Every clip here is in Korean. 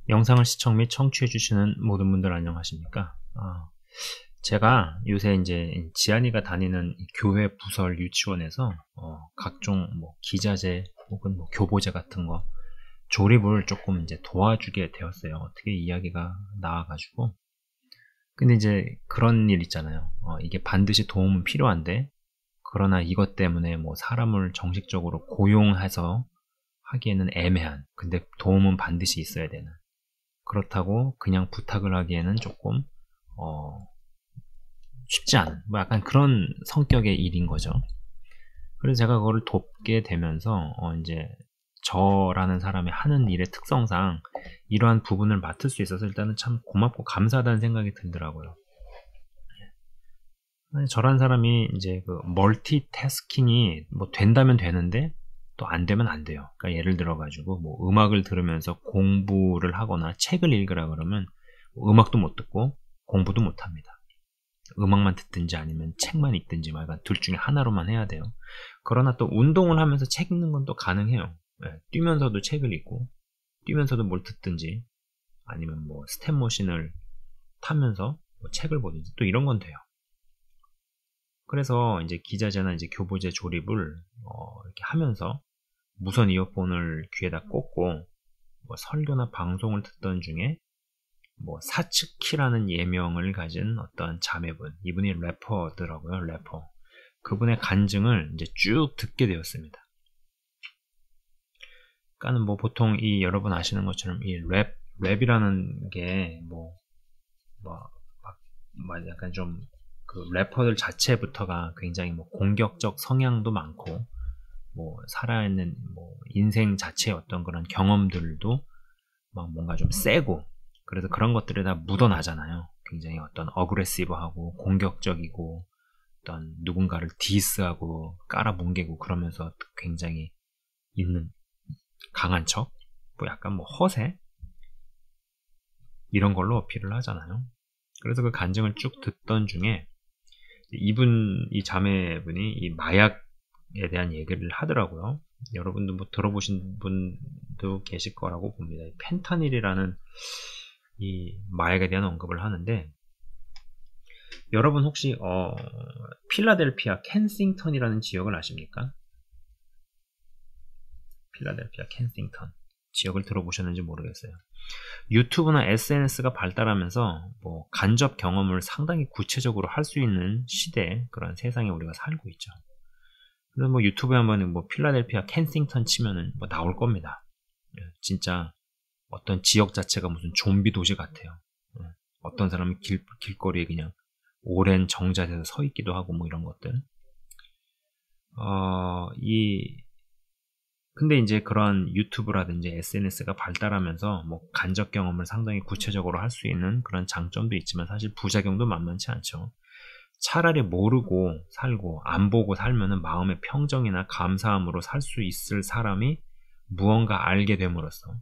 영상을 시청 및 청취해주시는 모든 분들 안녕하십니까? 제가 요새 이제 지안이가 다니는 교회 부설 유치원에서 각종 뭐 기자재 혹은 뭐 교보제 같은 거 조립을 조금 이제 도와주게 되었어요. 어떻게 이야기가 나와가지고. 근데 이제 그런 일 있잖아요. 이게 반드시 도움은 필요한데, 그러나 이것 때문에 뭐 사람을 정식적으로 고용해서 하기에는 애매한, 근데 도움은 반드시 있어야 되는. 그렇다고 그냥 부탁을 하기에는 조금 쉽지 않은 뭐 약간 그런 성격의 일인 거죠. 그래서 제가 그거를 돕게 되면서 이제 저라는 사람이 하는 일의 특성상 이러한 부분을 맡을 수 있어서 일단은 참 고맙고 감사하다는 생각이 들더라고요. 저란 사람이 이제 그 멀티태스킹이 뭐 된다면 되는데 또 안 되면 안 돼요. 그러니까 예를 들어 가지고 뭐 음악을 들으면서 공부를 하거나 책을 읽으라 그러면 음악도 못 듣고 공부도 못 합니다. 음악만 듣든지 아니면 책만 읽든지 말간 둘 중에 하나로만 해야 돼요. 그러나 또 운동을 하면서 책 읽는 건 또 가능해요. 뛰면서도 책을 읽고 뛰면서도 뭘 듣든지 아니면 뭐 스텝머신을 타면서 뭐 책을 보든지 또 이런 건 돼요. 그래서 이제 기자재나 이제 교보제 조립을 이렇게 하면서 무선 이어폰을 귀에다 꽂고 뭐 설교나 방송을 듣던 중에 뭐 사츠키라는 예명을 가진 어떤 자매분, 이분이 래퍼더라고요. 래퍼. 그분의 간증을 이제 쭉 듣게 되었습니다. 그러니까 뭐 보통 이 여러분 아시는 것처럼 이 랩이라는 게 뭐 약간 좀 그 래퍼들 자체부터가 굉장히 뭐 공격적 성향도 많고 뭐 살아있는 뭐 인생 자체의 어떤 그런 경험들도 막 뭔가 좀 세고 그래서 그런 것들이 다 묻어나잖아요. 굉장히 어떤 어그레시브하고 공격적이고 어떤 누군가를 디스하고 깔아뭉개고 그러면서 굉장히 있는 강한 척, 뭐 약간 뭐 허세 이런 걸로 어필을 하잖아요. 그래서 그 간증을 쭉 듣던 중에 이 자매분이 이 마약에 대한 얘기를 하더라고요. 여러분도 뭐 들어보신 분도 계실 거라고 봅니다. 펜타닐이라는 이 마약에 대한 언급을 하는데, 여러분 혹시 필라델피아 켄싱턴이라는 지역을 아십니까? 필라델피아 켄싱턴 지역을 들어보셨는지 모르겠어요. 유튜브나 SNS가 발달하면서 뭐 간접 경험을 상당히 구체적으로 할 수 있는 시대, 그런 세상에 우리가 살고 있죠. 그래서 뭐 유튜브에 한번 뭐 필라델피아 켄싱턴 치면은 뭐 나올 겁니다. 진짜 어떤 지역 자체가 무슨 좀비 도시 같아요. 어떤 사람은 길거리에 그냥 오랜 정자세에서 서 있기도 하고 뭐 이런 것들. 근데 이제 그런 유튜브라든지 SNS가 발달하면서 뭐 간접 경험을 상당히 구체적으로 할 수 있는 그런 장점도 있지만 사실 부작용도 만만치 않죠. 차라리 모르고 살고 안 보고 살면은 마음의 평정이나 감사함으로 살 수 있을 사람이 무언가 알게 됨으로써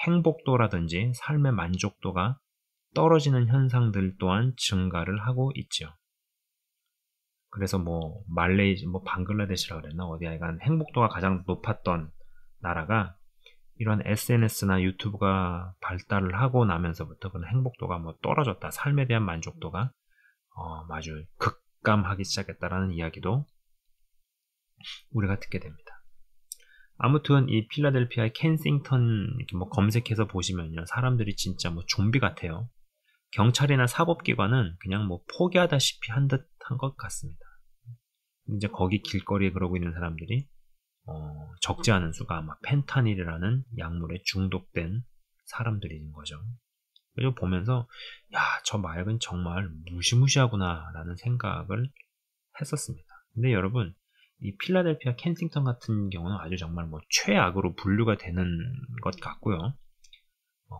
행복도라든지 삶의 만족도가 떨어지는 현상들 또한 증가를 하고 있죠. 그래서 뭐 방글라데시라 그랬나 어디 하여간 행복도가 가장 높았던 나라가 이런 SNS나 유튜브가 발달을 하고 나면서부터 그런 행복도가 뭐 떨어졌다. 삶에 대한 만족도가 아주 급감하기 시작했다라는 이야기도 우리가 듣게 됩니다. 아무튼 이 필라델피아의 켄싱턴 이렇게 뭐 검색해서 보시면요, 사람들이 진짜 뭐 좀비 같아요. 경찰이나 사법기관은 그냥 뭐 포기하다시피 한 듯한 것 같습니다. 이제 거기 길거리에 그러고 있는 사람들이 적지 않은 수가 아마 펜타닐이라는 약물에 중독된 사람들인 거죠. 그래서 보면서 야, 저 마약은 정말 무시무시하구나 라는 생각을 했었습니다. 근데 여러분, 이 필라델피아 켄싱턴 같은 경우는 아주 정말 뭐 최악으로 분류가 되는 것 같고요.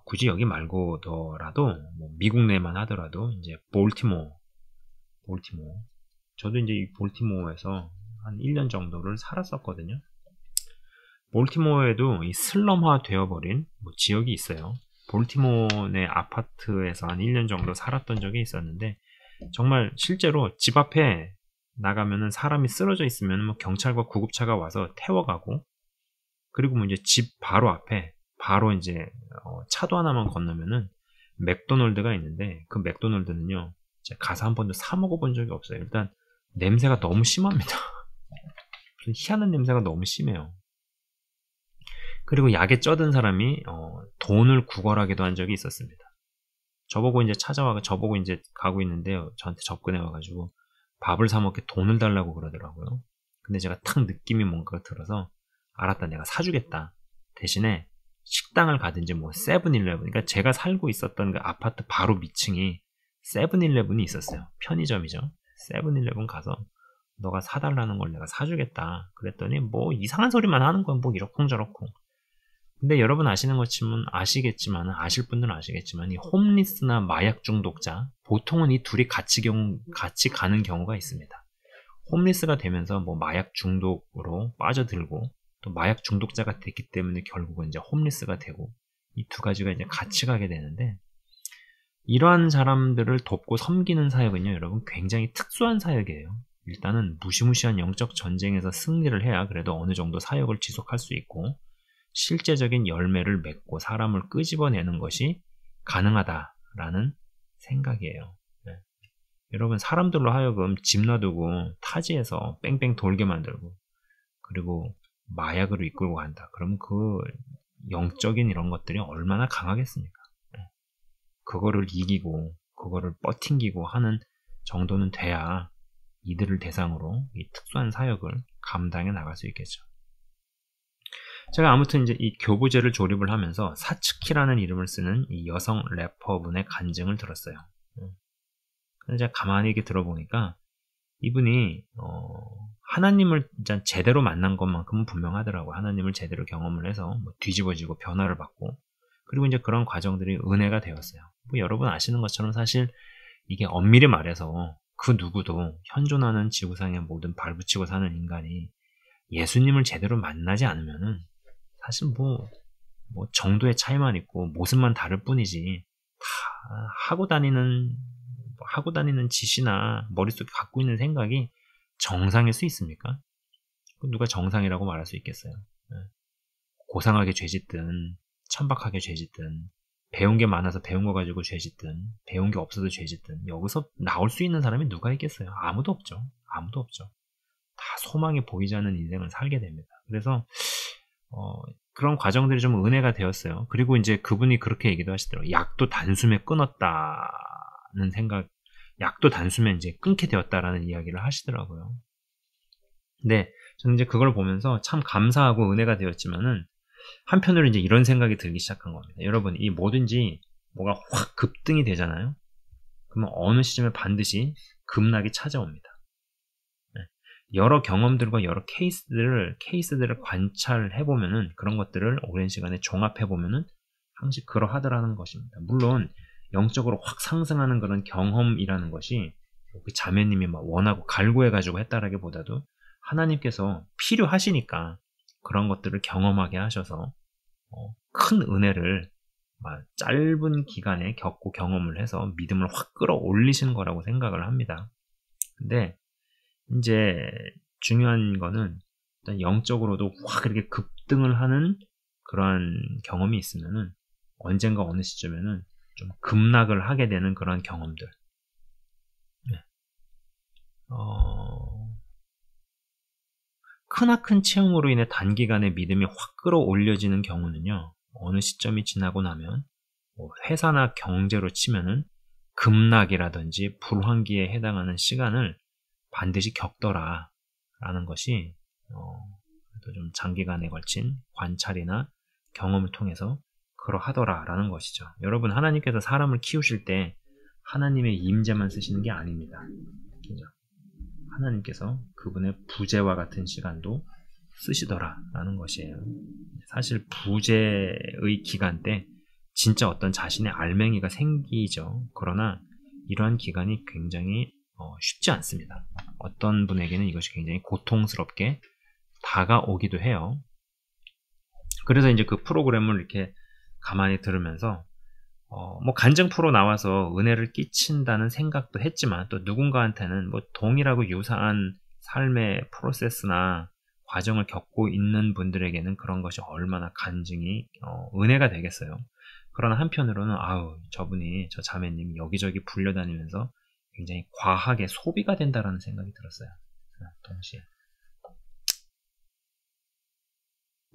굳이 여기 말고더라도 뭐 미국 내만 하더라도 이제 볼티모어 저도 이제 이 볼티모어에서 한 1년 정도를 살았었거든요. 볼티모어에도 이 슬럼화 되어버린 뭐 지역이 있어요. 볼티모어 내 아파트에서 한 1년 정도 살았던 적이 있었는데, 정말 실제로 집 앞에 나가면은 사람이 쓰러져 있으면 뭐 경찰과 구급차가 와서 태워가고, 그리고 뭐 이제 집 바로 앞에 바로 이제 차도 하나만 건너면은 맥도널드가 있는데, 그 맥도널드는요 제가 가서 한 번도 사 먹어본 적이 없어요. 일단 냄새가 너무 심합니다. 희한한 냄새가 너무 심해요. 그리고 약에 쩌든 사람이 돈을 구걸하기도 한 적이 있었습니다. 저보고 이제 저보고 이제 가고 있는데요, 저한테 접근해 와가지고 밥을 사 먹게 돈을 달라고 그러더라고요. 근데 제가 탁 느낌이 뭔가 들어서, 알았다, 내가 사주겠다. 대신에 식당을 가든지 뭐 세븐일레븐, 그러니까 제가 살고 있었던 그 아파트 바로 밑층이 세븐일레븐이 있었어요. 편의점이죠. 세븐일레븐 가서 너가 사달라는 걸 내가 사주겠다 그랬더니 뭐 이상한 소리만 하는 거야. 뭐 이러쿵저러쿵. 근데 여러분 아시겠지만, 아실 분들은 아시겠지만, 이 홈리스나 마약 중독자, 보통은 이 둘이 같이 가는 경우가 있습니다. 홈리스가 되면서 뭐 마약 중독으로 빠져들고, 또 마약 중독자가 됐기 때문에 결국은 이제 홈리스가 되고, 이 두 가지가 이제 같이 가게 되는데, 이러한 사람들을 돕고 섬기는 사역은요, 여러분 굉장히 특수한 사역이에요. 일단은 무시무시한 영적 전쟁에서 승리를 해야 그래도 어느 정도 사역을 지속할 수 있고, 실제적인 열매를 맺고 사람을 끄집어내는 것이 가능하다라는 생각이에요. 네. 여러분, 사람들로 하여금 집 놔두고 타지에서 뺑뺑 돌게 만들고, 그리고 마약으로 이끌고 간다. 그러면 그 영적인 이런 것들이 얼마나 강하겠습니까? 네. 그거를 이기고 그거를 버팅기고 하는 정도는 돼야 이들을 대상으로 이 특수한 사역을 감당해 나갈 수 있겠죠. 제가 아무튼 이제 이 교부제를 조립을 하면서 사츠키라는 이름을 쓰는 이 여성 래퍼분의 간증을 들었어요. 근데 제가 가만히 이렇게 들어보니까 이분이 하나님을 진짜 제대로 만난 것만큼은 분명하더라고요. 하나님을 제대로 경험을 해서 뭐 뒤집어지고 변화를 받고, 그리고 이제 그런 과정들이 은혜가 되었어요. 뭐 여러분 아시는 것처럼 사실 이게 엄밀히 말해서 그 누구도 현존하는 지구상의 모든 발붙이고 사는 인간이 예수님을 제대로 만나지 않으면은 사실 뭐 정도의 차이만 있고 모습만 다를 뿐이지, 다 하고 다니는 짓이나 머릿속에 갖고 있는 생각이 정상일 수 있습니까? 누가 정상이라고 말할 수 있겠어요? 고상하게 죄짓든 천박하게 죄짓든, 배운 게 많아서 배운 거 가지고 죄짓든, 배운 게 없어서 죄짓든, 여기서 나올 수 있는 사람이 누가 있겠어요? 아무도 없죠. 아무도 없죠. 다 소망이 보이지 않는 인생을 살게 됩니다. 그래서 그런 과정들이 좀 은혜가 되었어요. 그리고 이제 그분이 그렇게 얘기도 하시더라고요. 약도 단숨에 끊었다는 생각, 약도 단숨에 이제 끊게 되었다라는 이야기를 하시더라고요. 근데 저는 이제 그걸 보면서 참 감사하고 은혜가 되었지만은, 한편으로 이제 이런 생각이 들기 시작한 겁니다. 여러분, 이 뭐든지 뭐가 확 급등이 되잖아요. 그러면 어느 시점에 반드시 급락이 찾아옵니다. 여러 경험들과 여러 케이스들을 관찰해보면은, 그런 것들을 오랜 시간에 종합해보면은 항상 그러하더라는 것입니다. 물론 영적으로 확 상승하는 그런 경험이라는 것이 그 자매님이 막 원하고 갈구해가지고 했다라기보다도 하나님께서 필요하시니까 그런 것들을 경험하게 하셔서 큰 은혜를 짧은 기간에 겪고 경험을 해서 믿음을 확 끌어올리시는 거라고 생각을 합니다. 근데 이제 중요한 거는 일단 영적으로도 확 이렇게 급등을 하는 그러한 경험이 있으면은 언젠가 어느 시점에는 좀 급락을 하게 되는 그런 경험들. 네. 크나큰 체험으로 인해 단기간에 믿음이 확 끌어올려지는 경우는요, 어느 시점이 지나고 나면 회사나 경제로 치면은 급락이라든지 불황기에 해당하는 시간을 반드시 겪더라 라는 것이 좀 장기간에 걸친 관찰이나 경험을 통해서 그러하더라 라는 것이죠. 여러분, 하나님께서 사람을 키우실 때 하나님의 임재만 쓰시는 게 아닙니다. 그죠? 하나님께서 그분의 부재와 같은 시간도 쓰시더라 라는 것이에요. 사실 부재의 기간 때 진짜 어떤 자신의 알맹이가 생기죠. 그러나 이러한 기간이 굉장히 쉽지 않습니다. 어떤 분에게는 이것이 굉장히 고통스럽게 다가오기도 해요. 그래서 이제 그 프로그램을 이렇게 가만히 들으면서 뭐 간증 프로 나와서 은혜를 끼친다는 생각도 했지만, 또 누군가한테는 뭐 동일하고 유사한 삶의 프로세스나 과정을 겪고 있는 분들에게는 그런 것이 얼마나 간증이 은혜가 되겠어요. 그러나 한편으로는 아우 저분이 저 자매님이 여기저기 불려다니면서 굉장히 과하게 소비가 된다라는 생각이 들었어요. 동시에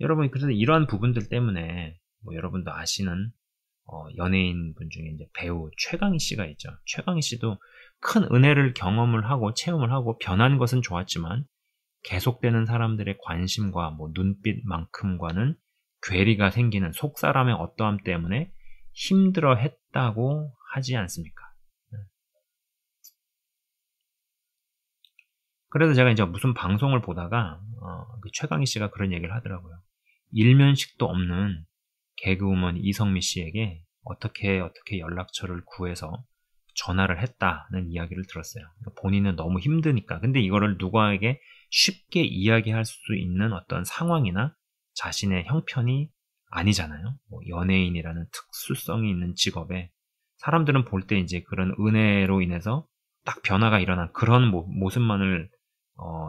여러분 그래서 이러한 부분들 때문에 뭐 여러분도 아시는 연예인 분 중에 이제 배우 최강희 씨가 있죠. 최강희 씨도 큰 은혜를 경험을 하고 체험을 하고 변한 것은 좋았지만 계속되는 사람들의 관심과 뭐 눈빛만큼과는 괴리가 생기는 속사람의 어떠함 때문에 힘들어 했다고 하지 않습니까? 그래서 제가 이제 무슨 방송을 보다가 그 최강희 씨가 그런 얘기를 하더라고요. 일면식도 없는 개그우먼 이성미 씨에게 어떻게 연락처를 구해서 전화를 했다는 이야기를 들었어요. 본인은 너무 힘드니까. 근데 이거를 누구에게 쉽게 이야기할 수 있는 어떤 상황이나 자신의 형편이 아니잖아요. 뭐 연예인이라는 특수성이 있는 직업에 사람들은 볼 때 이제 그런 은혜로 인해서 딱 변화가 일어난 그런 모습만을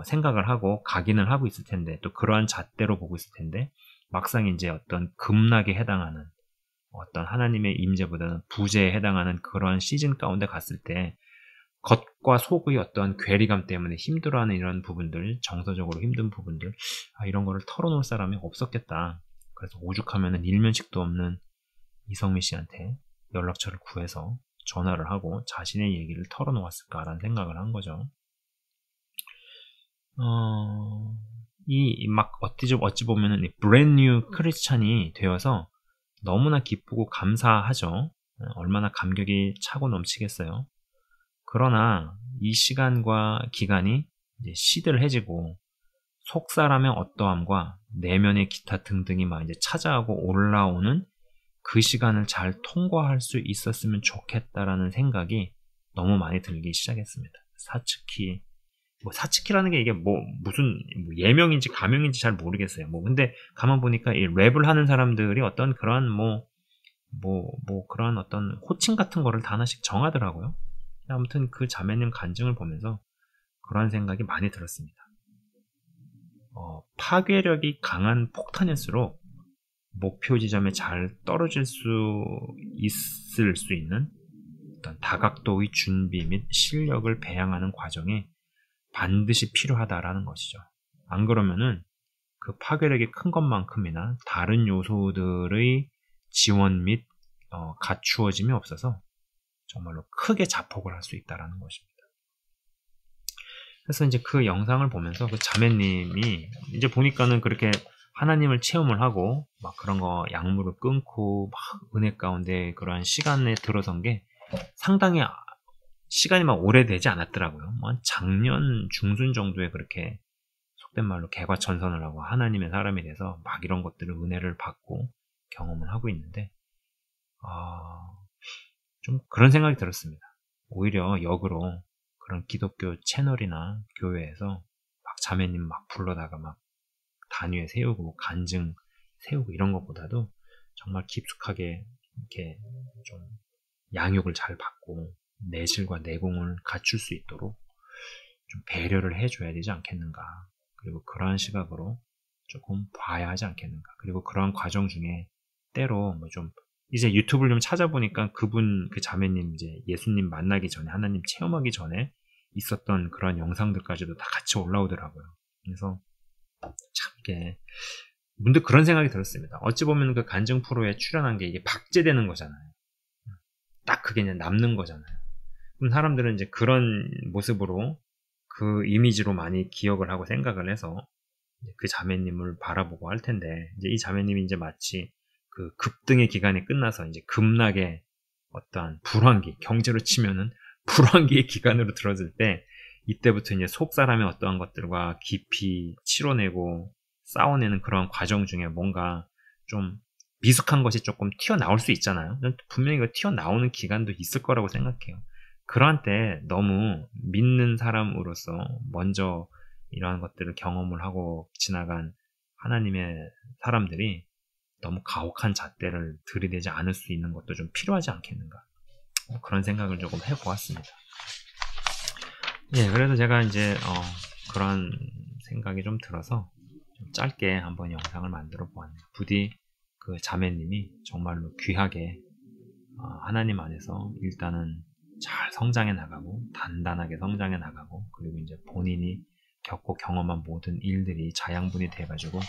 생각을 하고 각인을 하고 있을 텐데 또 그러한 잣대로 보고 있을 텐데 막상 이제 어떤 급락에 해당하는 어떤 하나님의 임재보다는 부재에 해당하는 그러한 시즌 가운데 갔을 때 겉과 속의 어떤 괴리감 때문에 힘들어하는 이런 부분들, 정서적으로 힘든 부분들, 이런 거를 털어놓을 사람이 없었겠다. 그래서 오죽하면은 일면식도 없는 이성미 씨한테 연락처를 구해서 전화를 하고 자신의 얘기를 털어놓았을까라는 생각을 한 거죠. 어찌 보면은 브랜뉴 크리스찬이 되어서 너무나 기쁘고 감사하죠. 얼마나 감격이 차고 넘치겠어요. 그러나 이 시간과 기간이 이제 시들해지고 속사람의 어떠함과 내면의 기타 등등이 막 이제 찾아오고 올라오는 그 시간을 잘 통과할 수 있었으면 좋겠다라는 생각이 너무 많이 들기 시작했습니다. 사츠키라는 게 이게 무슨 예명인지 가명인지 잘 모르겠어요. 근데 가만 보니까 이 랩을 하는 사람들이 어떤 그런 그런 어떤 호칭 같은 거를 다 하나씩 정하더라고요. 아무튼 그 자매님 간증을 보면서 그런 생각이 많이 들었습니다. 파괴력이 강한 폭탄일수록 목표 지점에 잘 떨어질 수 있을 수 있는 어떤 다각도의 준비 및 실력을 배양하는 과정에 반드시 필요하다라는 것이죠. 안 그러면은 그 파괴력이 큰 것만큼이나 다른 요소들의 지원 및 갖추어짐이 없어서 정말로 크게 자폭을 할 수 있다라는 것입니다. 그래서 이제 그 영상을 보면서 그 자매님이 이제 보니까는 그렇게 하나님을 체험을 하고 막 그런 거 약물을 끊고 막 은혜 가운데 그러한 시간에 들어선 게 상당히 시간이 막 오래되지 않았더라고요. 한 작년 중순 정도에 그렇게 속된 말로 개과천선을 하고 하나님의 사람이 돼서 막 이런 것들을 은혜를 받고 경험을 하고 있는데 좀 그런 생각이 들었습니다. 오히려 역으로 그런 기독교 채널이나 교회에서 막 자매님 막 불러다가 막 단위에 세우고 간증 세우고 이런 것보다도 정말 깊숙하게 이렇게 좀 양육을 잘 받고 내실과 내공을 갖출 수 있도록 좀 배려를 해줘야 되지 않겠는가. 그리고 그러한 시각으로 조금 봐야 하지 않겠는가. 그리고 그러한 과정 중에 때로 이제 유튜브를 좀 찾아보니까 그 자매님 이제 예수님 만나기 전에 하나님 체험하기 전에 있었던 그런 영상들까지도 다 같이 올라오더라고요. 그래서 참 이게 문득 그런 생각이 들었습니다. 어찌 보면 그 간증 프로에 출연한 게 이게 박제되는 거잖아요. 딱 그게 그냥 남는 거잖아요. 그럼 사람들은 이제 그런 모습으로 그 이미지로 많이 기억을 하고 생각을 해서 그 자매님을 바라보고 할 텐데 이제 이 자매님이 이제 마치 그 급등의 기간이 끝나서 이제 급락의 어떠한 불황기, 경제로 치면은 불황기의 기간으로 들어질 때 이때부터 이제 속 사람의 어떠한 것들과 깊이 치러내고 싸워내는 그런 과정 중에 뭔가 좀 미숙한 것이 조금 튀어나올 수 있잖아요. 분명히 그 튀어나오는 기간도 있을 거라고 생각해요. 그러한 때 너무 믿는 사람으로서 먼저 이러한 것들을 경험을 하고 지나간 하나님의 사람들이 너무 가혹한 잣대를 들이대지 않을 수 있는 것도 좀 필요하지 않겠는가. 그런 생각을 조금 해보았습니다. 예, 그래서 제가 이제 그런 생각이 좀 들어서 좀 짧게 한번 영상을 만들어 보았네요. 부디 그 자매님이 정말로 귀하게 하나님 안에서 일단은 잘 성장해 나가고 단단하게 성장해 나가고 그리고 이제 본인이 겪고 경험한 모든 일들이 자양분이 돼가지고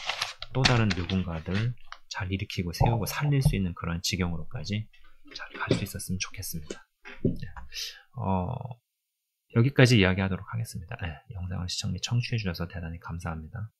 또 다른 누군가들 잘 일으키고 세우고 살릴 수 있는 그런 지경으로까지 잘 갈 수 있었으면 좋겠습니다. 여기까지 이야기하도록 하겠습니다. 영상을 시청 및 청취해 주셔서 대단히 감사합니다.